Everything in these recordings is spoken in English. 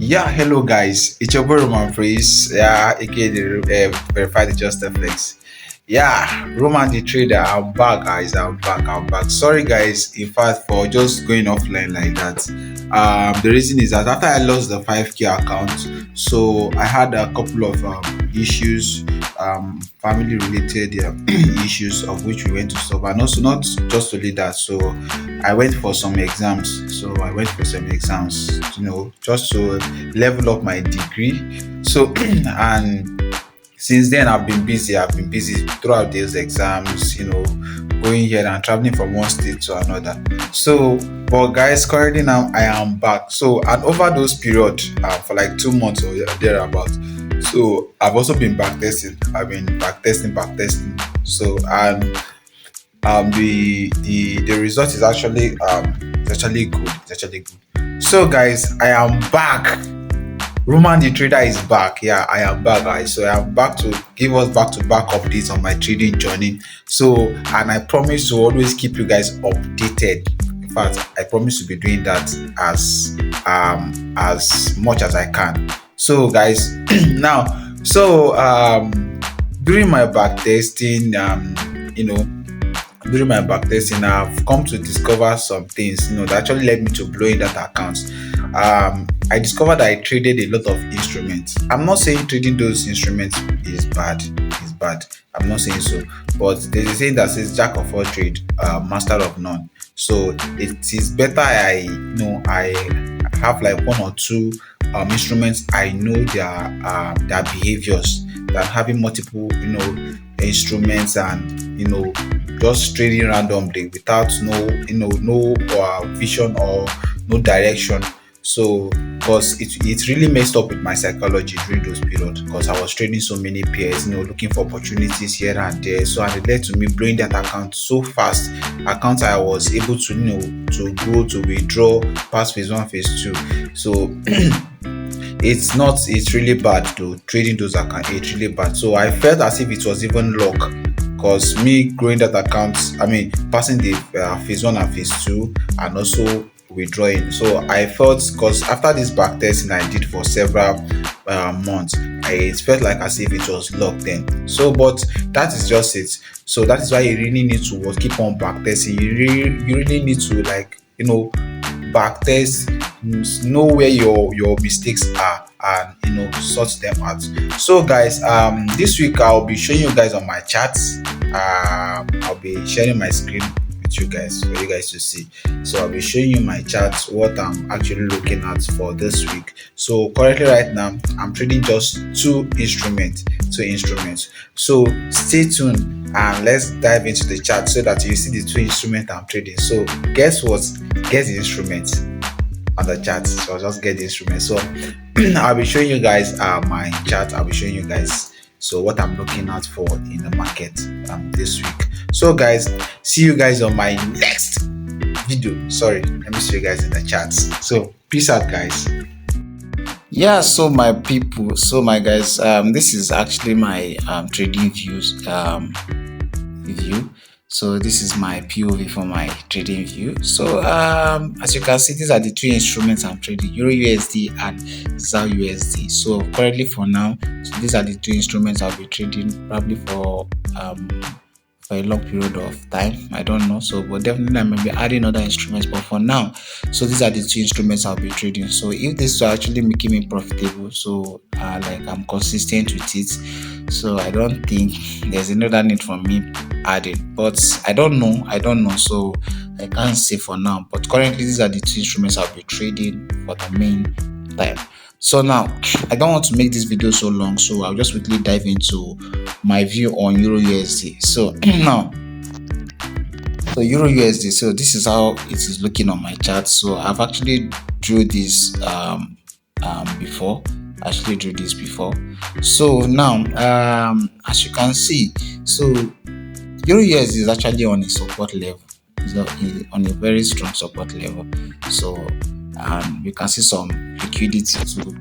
Yeah, hello guys. It's your boy Roman Praise. Yeah, aka the verified just FX. Yeah, Roman the trader. I'm back, guys. I'm back. I'm back. Sorry, guys. In fact, for just going offline like that. The reason is that after I lost the 5K account, so I had a couple of issues, family related issues of which we went to solve, and also not just only that. So I went for some exams. So I went for some exams, just to level up my degree. So and since then I've been busy throughout these exams, going here and traveling from one state to another. So but guys, currently now I am back. So and over those period, for like 2 months or thereabout, so I've also been back testing. I've been back testing. So and the result is actually it's actually good. It's actually good. So guys, I am back. Roman the trader is back. Yeah, I am back, guys. So I am back to give us back to back updates on my trading journey. So, and I promise to always keep you guys updated. In fact, I promise to be doing that as much as I can. So, guys, now, so during my back testing, you know, during my back testing, I've come to discover some things, that actually led me to blowing that account. I discovered that I traded a lot of instruments. I'm not saying trading those instruments is bad. Is bad. I'm not saying so. But there's a saying that says "Jack of all trade, master of none." So it is better I have like one or two instruments I know their behaviors than having multiple instruments and just trading randomly without no vision or no direction. So because it really messed up with my psychology during those periods, because I was trading so many pairs, looking for opportunities here and there. So and it led to me blowing that account so fast. Account I was able to to grow, to withdraw past phase one, phase two. So it's really bad to trading those accounts. It's really bad. So I felt as if it was even luck, because me growing that account, I mean passing the phase one and phase two, and also withdrawing. So I felt, because after this back testing I did for several months, it felt like as if it was luck then. So but that is just it. So that is why you really need to keep on back testing. You really need to back test, know where your mistakes are, and sort them out. So guys, this week I'll be showing you guys on my charts. I'll be sharing my screen with you guys for you guys to see. So I'll be showing you my charts, what I'm actually looking at for this week. So currently right now I'm trading just two instruments. So stay tuned and let's dive into the chart so that you see the two instruments I'm trading. So guess what? Get the instruments on the chart. So I'll just get the instrument. So I'll be showing you guys my chart. I'll be showing you guys so what I'm looking out for in the market this week. So guys, see you guys on my next video. Sorry, let me see you guys in the chats. So peace out, guys. Yeah, so my people, so my guys, this is actually my trading views view. So this is my POV for my trading view. So as you can see, these are the two instruments I'm trading: Euro USD and ZAR USD. So currently for now, so these are the two instruments I'll be trading probably for a long period of time. I don't know. So but definitely I may be adding other instruments. But for now, so these are the two instruments I'll be trading. So if this is actually making me profitable, so like I'm consistent with it, so I don't think there's another need for me adding. But I don't know. So I can't say for now. But currently these are the two instruments I'll be trading for the main time. So now I don't want to make this video so long, so I'll just quickly dive into my view on Euro USD. So now, so Euro USD, so this is how it is looking on my chart. So I've actually drew this before. So now as you can see, so Euro USD is actually on a support level. It's on a very strong support level. So you can see some liquidity too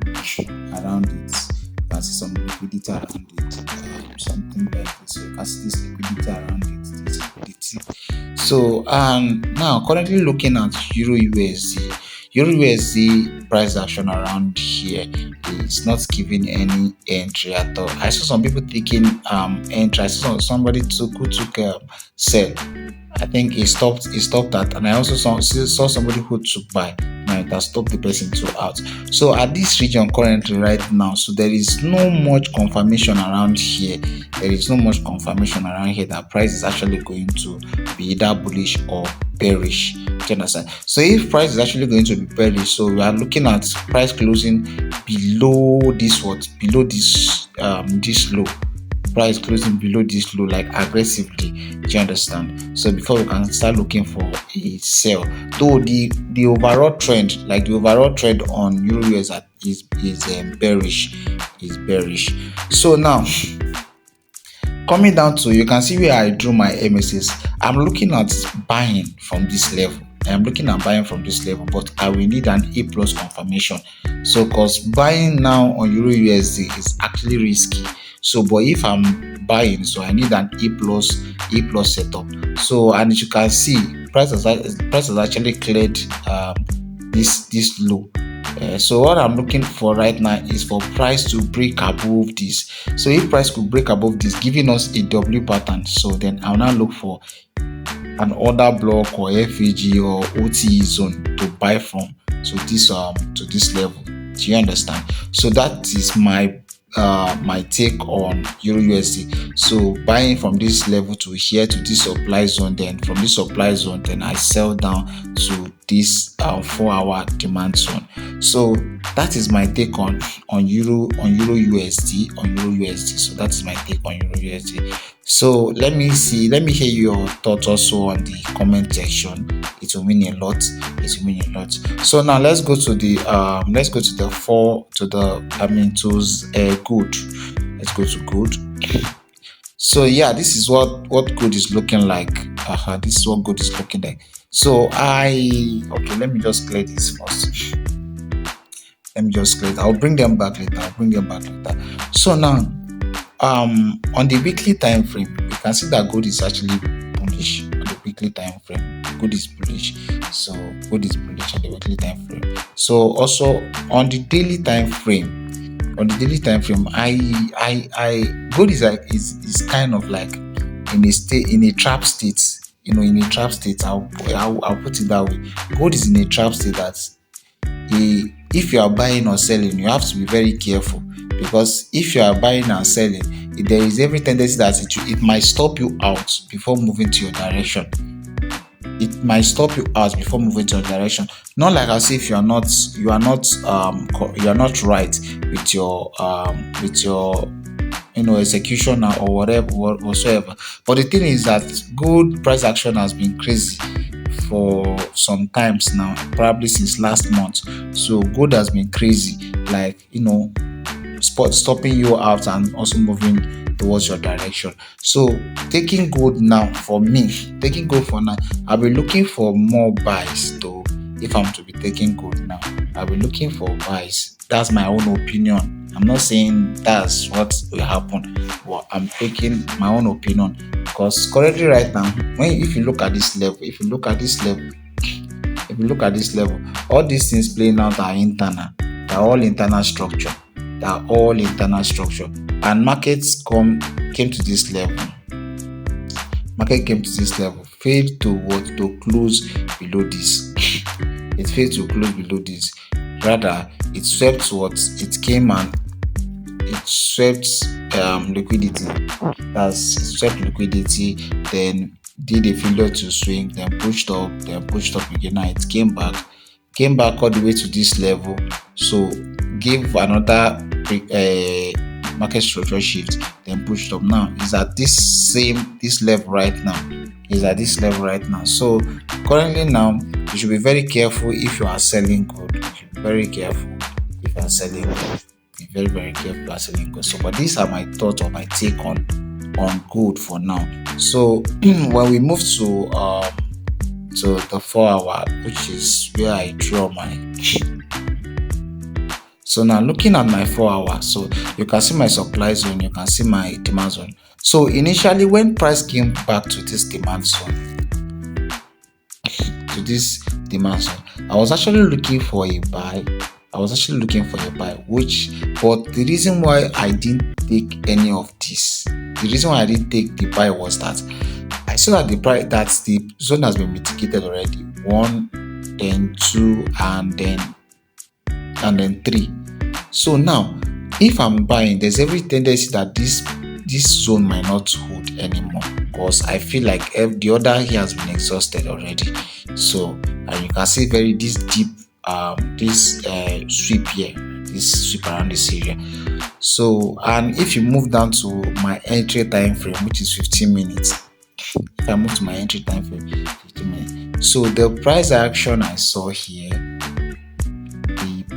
around it. You can see some liquidity around it, something like this. So you can see this liquidity around it, this liquidity. So now currently looking at Euro USD, Euro USD price action around here is not giving any entry at all. I saw some people taking entry. I saw somebody who took sell. I think he stopped that, and I also saw somebody who took buy. Now it has stopped the person to out. So at this region currently right now, so there is no much confirmation around here. There is no much confirmation around here that price is actually going to be either bullish or bearish. Do you understand? So if price is actually going to be bearish, so we are looking at price closing below this this low. Price closing below this low, like aggressively. Do you understand? So before we can start looking for a sell, though the overall trend, like the overall trend on Euro US is bearish, So now coming down to, you can see where I drew my MSs. I'm looking at buying from this level. But I will need an A plus confirmation. So, because buying now on Euro USD is actually risky. So, but if I'm buying, so I need an A plus setup. So, and as you can see, price has actually cleared this low. So what I'm looking for right now is for price to break above this. So if price could break above this, giving us a W pattern, so then I'll now look for an order block or FAG or OTE zone to buy from, to this level. Do you understand? So that is my take on Euro USD. So buying from this level to here to this supply zone, then from this supply zone, then I sell down to this 4-hour demand zone. So that is my take on Euro USD. So that is my take on Euro USD. So let me hear your thoughts also on the comment section. It will mean a lot. So now let's go to the good. Let's go to good. So yeah, this is what good is looking like. This is what good is looking like. So let me just clear this first. I'll bring them back later. So now on the weekly time frame, you can see that gold is actually bullish on the weekly time frame. Gold is bullish. So gold is bullish on the weekly time frame. So also on the daily time frame, gold is kind of like in a trap state. I'll put it that way. Gold is in a trap state that if you are buying or selling, you have to be very careful, because if you are buying and selling, there is every tendency that it might stop you out before moving to your direction. Not like as if you are not right with your execution or whatsoever. But the thing is that gold price action has been crazy for some times now, probably since last month. So gold has been crazy, like stopping you out and also moving towards your direction. So taking gold for now, I'll be looking for more buys though. If I'm to be taking gold now, I'll be looking for buys. That's my own opinion. I'm not saying that's what will happen, but I'm taking my own opinion, because currently right now, if you look at this level, all these things playing out are internal. They're all internal structure. And markets came to this level. Failed to close below this. It failed to close below this. Rather, it swept it came and it swept liquidity. It swept liquidity, then did a failure to swing, then pushed up again. Now it came back all the way to this level. So gave another market structure shift, then pushed up. Now is at this level right now. So currently now, you should be very careful if you are selling gold. You should be very careful if you are selling gold. Be very, very careful if you are selling gold. So, but these are my thoughts or my take on gold for now. So when we move to the 4-hour, which is where I draw my. So now looking at my 4-hour, so you can see my supply zone, you can see my demand zone. So initially when price came back to this demand zone, this demand zone. I was actually looking for a buy. Which, but the reason why I didn't take any of this, the reason why I didn't take the buy was that I saw that the price, that the zone has been mitigated already. One, then two, and then three. So now, if I'm buying, there's every tendency that this zone might not hold anymore, because I feel like the order here has been exhausted already. So and you can see very this deep this sweep here, this sweep around this area. So, and if you move down to my entry time frame, which is 15 minutes, if I move to my entry time frame, 15 minutes. So the price action I saw here,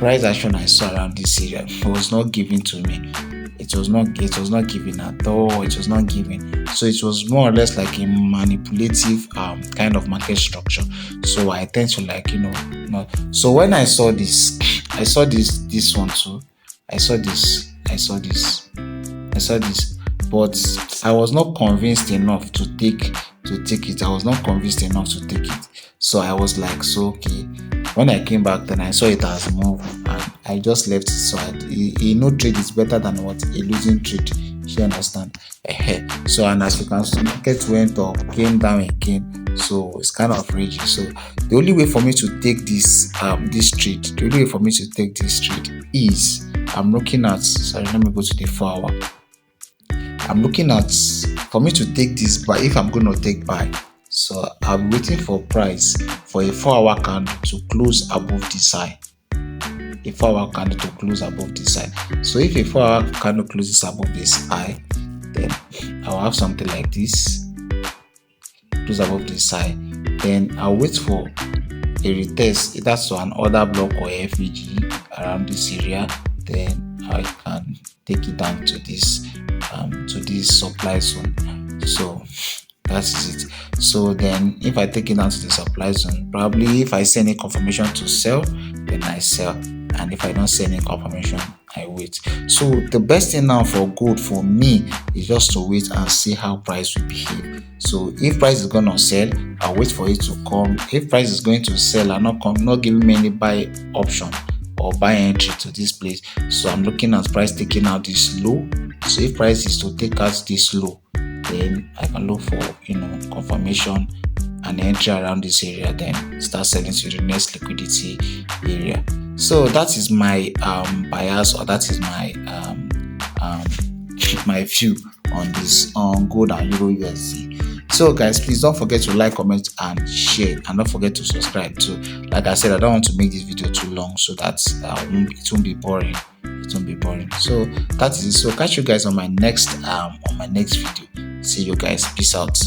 around this area was not given to me. It was not given at all. It was not given. So it was more or less like a manipulative kind of market structure. So I tend to not. So when I saw this one too. I saw this, but I was not convinced enough to take it. I was not convinced enough to take it. So I was like, so okay. When I came back, then I saw it as move, and I just left it. So a no trade is better than what a losing trade. You understand? So, and as you can see, market went up, came down again. So it's kind of raging. So the only way for me to take this trade, is I'm looking at. Sorry, let me go to the 4 hour. I'm looking at, for me to take this buy, if I'm going to take buy. So I'm waiting for price for a 4 hour candle to close above this high. A 4 hour candle to close above this high. So if a 4 hour candle closes above this high, then I'll have something like this, close above this high. Then I'll wait for a retest, either to an order block or FVG around this area. Then I can take it down to this supply zone. So that is it. So then if I take it down to the supply zone, probably if I see any confirmation to sell, then I sell. And if I don't see any confirmation, I wait. So the best thing now for gold for me is just to wait and see how price will behave. So if price is going to sell, I'll wait for it to come. If price is going to sell and not giving me any buy option or buy entry to this place, so I'm looking at price taking out this low. So if price is to take out this low, then I can look for confirmation and entry around this area, then start selling to the next liquidity area. So that is my bias, or that is my my view on this, on gold and euro USD. So guys, please don't forget to like, comment and share, and don't forget to subscribe too. Like I said, I don't want to make this video too long so that it won't be boring. So that is it. So catch you guys on my next video. See you guys. Peace out.